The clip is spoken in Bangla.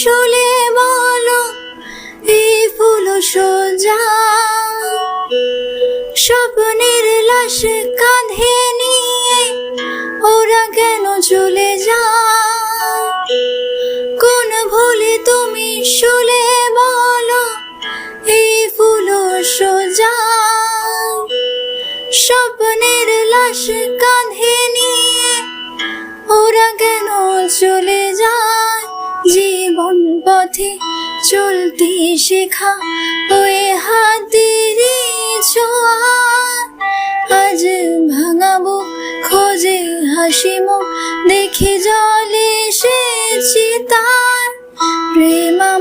শুলে বলো এই ফুল সোজা স্বপ্নের লাশ কাঁধে নিয়ে ওরা কেন চলে যায় কোন ভুলে তুমি শুলে বলো এই ফুল সোজা স্বপ্নের লাশ কাঁধে নিয়ে ওরা কেন চলে যায় জীবন পথে চলতে শেখা ওই হাতের ছোঁয়া আজ ভাঙাবো খোঁজে হাসি মুখ দেখে জলে এসেছি তার প্রেমা